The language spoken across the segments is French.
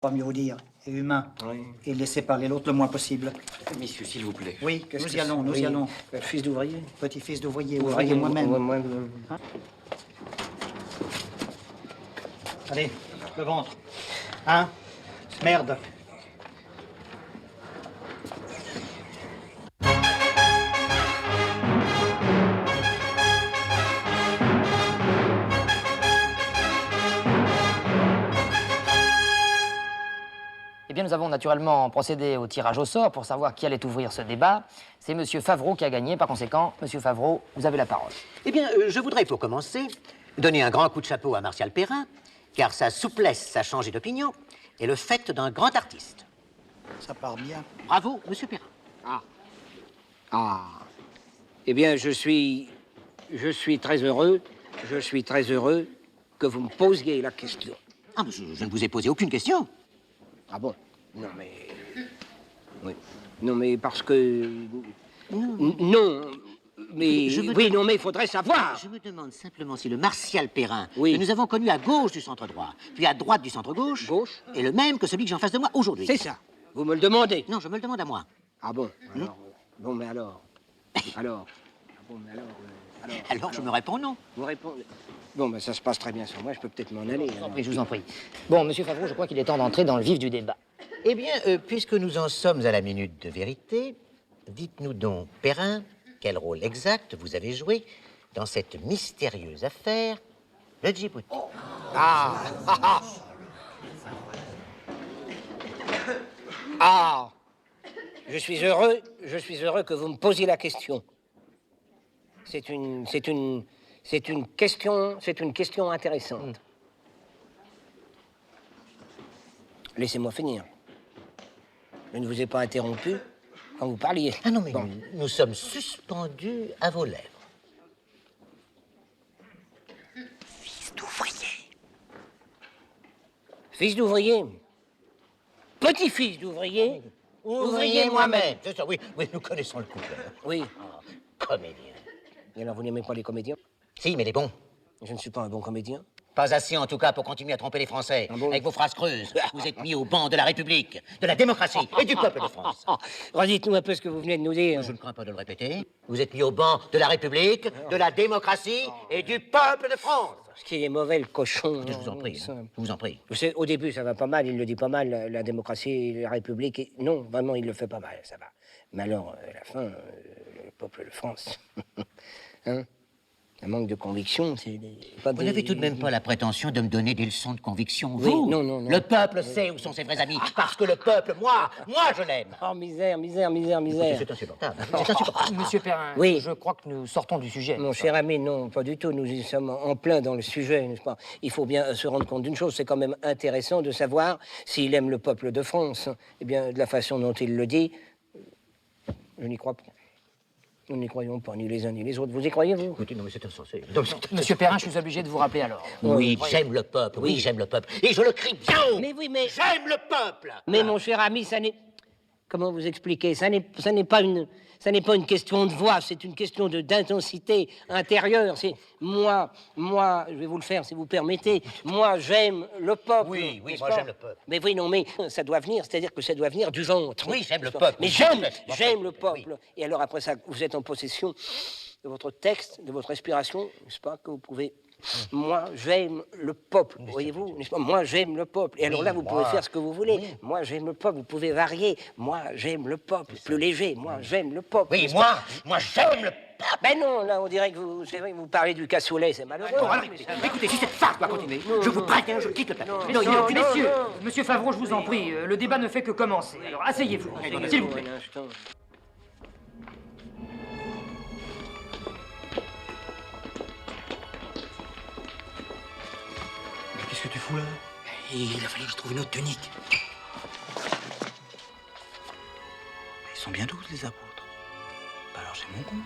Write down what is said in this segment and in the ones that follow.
Pas mieux vous dire, et humain. Oui. Et laisser parler l'autre le moins possible. Messieurs, s'il vous plaît. Oui, nous y allons, nous y allons. Fils d'ouvrier. Petit-fils d'ouvrier, ouvrier moi-même. Hein? Allez, le ventre. Hein? Merde. Eh bien, nous avons naturellement procédé au tirage au sort pour savoir qui allait ouvrir ce débat. C'est M. Favreau qui a gagné. Par conséquent, M. Favreau, vous avez la parole. Eh bien, je voudrais, pour commencer, donner un grand coup de chapeau à Martial Perrin, car sa souplesse à changer d'opinion est le fait d'un grand artiste. Ça part bien. Bravo, Monsieur Perrin. Eh bien, je suis très heureux. Je suis très heureux que vous me posiez la question. Ah, mais je ne vous ai posé aucune question. Ah bon? Non, mais... Oui. Non, mais parce que... Non, mais... Oui, non, mais il faudrait savoir. Je me demande simplement si le Martial Perrin Oui. que nous avons connu à gauche du centre droit, puis à droite du centre gauche, Gauche. est le même que celui que j'ai en face de moi aujourd'hui. C'est ça. Vous me le demandez. Non, je me le demande à moi. Ah bon? Alors, bon, mais alors... Alors... Ah bon, mais Alors, je me réponds non. Vous répondez... Bon, ben ça se passe très bien sans moi, je peux peut-être m'en aller. alors. Je vous en prie. Bon, M. Favreau, je crois qu'il est temps d'entrer dans le vif du débat. Eh bien, puisque nous en sommes à la minute de vérité, dites-nous donc, Perrin, quel rôle exact vous avez joué dans cette mystérieuse affaire, le Djibouti. Je suis heureux que vous me posiez la question. C'est une question intéressante. Laissez-moi finir. Je ne vous ai pas interrompu quand vous parliez. Ah non, mais Bon. nous sommes suspendus à vos lèvres. Fils d'ouvrier. Fils d'ouvrier, petit-fils d'ouvrier, ouvrier moi-même. C'est ça, oui, oui, nous connaissons le couple. Oui. Comédien. Et alors, vous n'aimez pas les comédiens? Si, mais les bons. Je ne suis pas un bon comédien. Pas assez, en tout cas, pour continuer à tromper les Français. Ah bon? Avec vos phrases creuses. Vous êtes mis au banc de la République, de la démocratie et du peuple de France. Redites-nous un peu ce que vous venez de nous dire. Je ne crains pas de le répéter. Vous êtes mis au banc de la République, de la démocratie et du peuple de France. Ce qui est mauvais, le cochon. Je vous en prie, Ça- hein. Je vous en prie. Vous savez, au début, ça va pas mal, il le dit pas mal, la démocratie, la République. Non, vraiment, il le fait pas mal, ça va. Mais alors, à la fin, le peuple de France, hein, un manque de conviction, c'est pas Vous n'avez tout de même pas la prétention de me donner des leçons de conviction, Oui, vous? non, non, non. Le peuple sait où sont ses vrais amis, parce que le peuple, moi, je l'aime. Oh, misère, misère, misère, misère. C'est insupportable. C'est insupportable. Monsieur Perrin, Oui. je crois que nous sortons du sujet. Mon cher ami, non, pas du tout. Nous y sommes en plein dans le sujet, n'est-ce pas? Il faut bien se rendre compte d'une chose, c'est quand même intéressant de savoir s'il aime le peuple de France. Eh bien, de la façon dont il le dit, je n'y crois pas. Nous n'y croyons pas, ni les uns ni les autres. Vous y croyez, vous? Écoutez, non, mais c'est insensé. Monsieur Perrin, je suis obligé de vous rappeler alors. Oui, j'aime le peuple, oui, j'aime le peuple. Et je le crie bien haut. Mais oui, mais... J'aime le peuple. Mais mon cher ami, ça n'est... Comment vous expliquer? Ça n'est pas une question de voix, c'est une question d'intensité intérieure. C'est moi, je vais vous le faire si vous permettez. Moi, j'aime le peuple. Oui, n'est-ce moi, pas? j'aime le peuple. Mais oui, non, mais ça doit venir, c'est-à-dire que ça doit venir du ventre. Oui, j'aime le n'est-ce pas? peuple. Mais j'aime le peuple. Et alors après ça, vous êtes en possession de votre texte, de votre respiration, n'est-ce pas, que vous pouvez... Moi, j'aime le peuple, voyez-vous, n'est-ce pas? Moi, j'aime le peuple. Et alors là, vous pouvez faire ce que vous voulez. Oui. Moi, j'aime le peuple, vous pouvez varier. Moi, j'aime le peuple, plus léger. Moi, j'aime le peuple. Oui, n'est-ce pas? moi, j'aime le peuple. Ben non, là, on dirait que vous, c'est vrai que vous parlez du cassoulet, c'est malheureux. Bon, alors, écoutez, si cette farce doit continuer, je vous préviens, je quitte le plateau. Non, il est aucune... Messieurs, Monsieur Favreau, je vous en prie, le débat ne fait que commencer. Alors asseyez-vous, s'il vous plaît. Un instant. Qu'est-ce que tu fous là? Il a fallu que je trouve une autre tunique. Ils sont bien tous les apôtres. Bah alors c'est mon compte.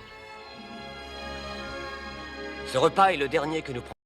Ce repas est le dernier que nous